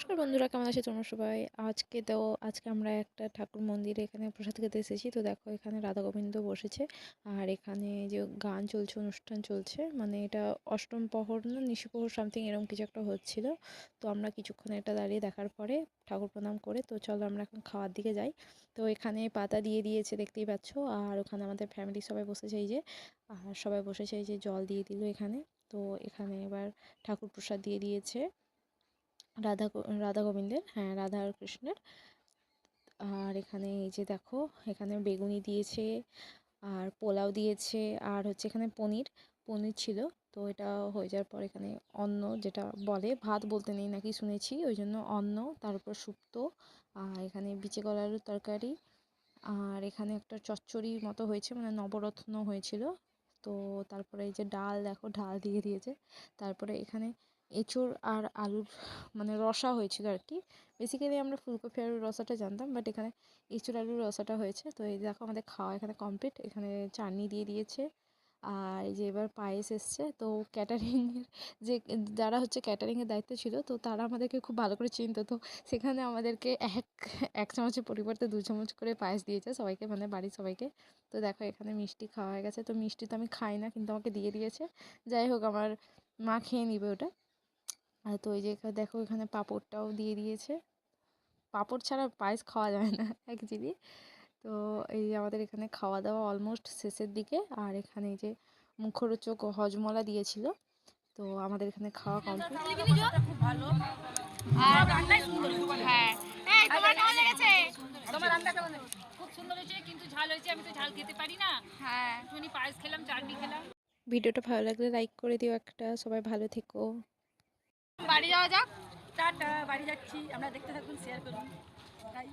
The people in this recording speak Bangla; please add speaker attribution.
Speaker 1: নমস্কার বন্ধুরা, কেমন আছে তোমরা সবাই? আজকে আমরা একটা ঠাকুর মন্দিরে এখানে প্রসাদ খেতে এসেছি। তো দেখো এখানে রাধা গোবিন্দ বসেছে, আর এখানে যে গান চলছে, অনুষ্ঠান চলছে, মানে এটা অষ্টম প্রহর না নিশি প্রহর সামথিং এরকম কিছু একটা হচ্ছিল। তো আমরা কিছুক্ষণ এটা দাঁড়িয়ে দেখার পরে ঠাকুর প্রণাম করে তো চলো আমরা এখন খাওয়ার দিকে যাই। তো এখানে পাতা দিয়ে দিয়েছে দেখতেই পাচ্ছ, আর ওখানে আমাদের ফ্যামিলি সবাই বসেছে এই যে, আর সবাই বসেছে এই যে, জল দিয়ে দিল এখানে। তো এখানে এবার ঠাকুর প্রসাদ দিয়ে দিয়েছে রাধা গোবিন্দের, হ্যাঁ, রাধা আর কৃষ্ণের। আর এখানে এই যে দেখো, এখানে বেগুনি দিয়েছে, আর পোলাও দিয়েছে, আর হচ্ছে এখানে পনির পনির ছিল। তো এটা হয়ে যাওয়ার পর এখানে অন্ন, যেটা বলে ভাত বলতে নেই নাকি শুনেছি, ওই জন্য অন্ন, তার উপর শুক্তো, আর এখানে বিচে কলার আলুর তরকারি, আর এখানে একটা চচ্চড়ির মতো হয়েছে, মানে নবরত্ন হয়েছিল। তো তারপরে এই যে ডাল, দেখো ডাল দিয়ে দিয়েছে। তারপরে এখানে এঁচোড় আর আলুর মানে রসা হয়েছিল আর কি। বেসিক্যালি আমরা ফুলকপি আলুর রসাটা জানতাম, বাট এখানে এঁচোড় আলুর রসাটা হয়েছে। তো এই দেখো আমাদের খাওয়া এখানে কমপ্লিট। এখানে চাটনি দিয়ে দিয়েছে, আর এই যে এবার পায়েস এসছে। তো ক্যাটারিংয়ের যে যারা হচ্ছে ক্যাটারিংয়ের দায়িত্ব ছিল, তো তারা আমাদেরকে খুব ভালো করে চিনতো। তো সেখানে আমাদেরকে এক চামচের পরিবর্তে 2 চামচ করে পায়েস দিয়েছে সবাইকে, মানে বাড়ির সবাইকে। তো দেখো এখানে মিষ্টি খাওয়া হয়ে গেছে। তো মিষ্টি তো আমি খাই না, কিন্তু আমাকে দিয়ে দিয়েছে। যাই হোক, আমার মা খেয়ে নিবে ওটা। আর তো এই যে দেখো এখানে পাঁপড়টাও দিয়ে দিয়েছে। পাঁপড় ছাড়া পায়েস খাওয়া যায় না অ্যাকচুয়ালি। তো এই যে আমাদের এখানে খাওয়া দাওয়া অলমোস্ট শেষের দিকে। আর এখানে এই যে মুখরোচক হজমলা দিয়েছিল। তো আমাদের এখানে খাওয়া কমপ্লিট।
Speaker 2: খুব ভালো আর রান্নাই সুন্দর হয়েছে। হ্যাঁ, এই তোমার কেমন লেগেছে? তোমার রান্না কেমন লেগেছে? খুব সুন্দর হয়েছে, কিন্তু ঝাল হয়েছে। আমি তো ঝাল খেতে পারি না। হ্যাঁ, একটুখানি পায়েস খেলাম, চাটনি খেলাম।
Speaker 1: ভিডিওটা ভালো লাগলে লাইক করে দিও একটা। সবাই ভালো থেকো।
Speaker 2: বাড়ি যাওয়া যাক। টাটা, বাড়ি যাচ্ছি। আমরা দেখতে থাকুন, শেয়ার করুন। তাই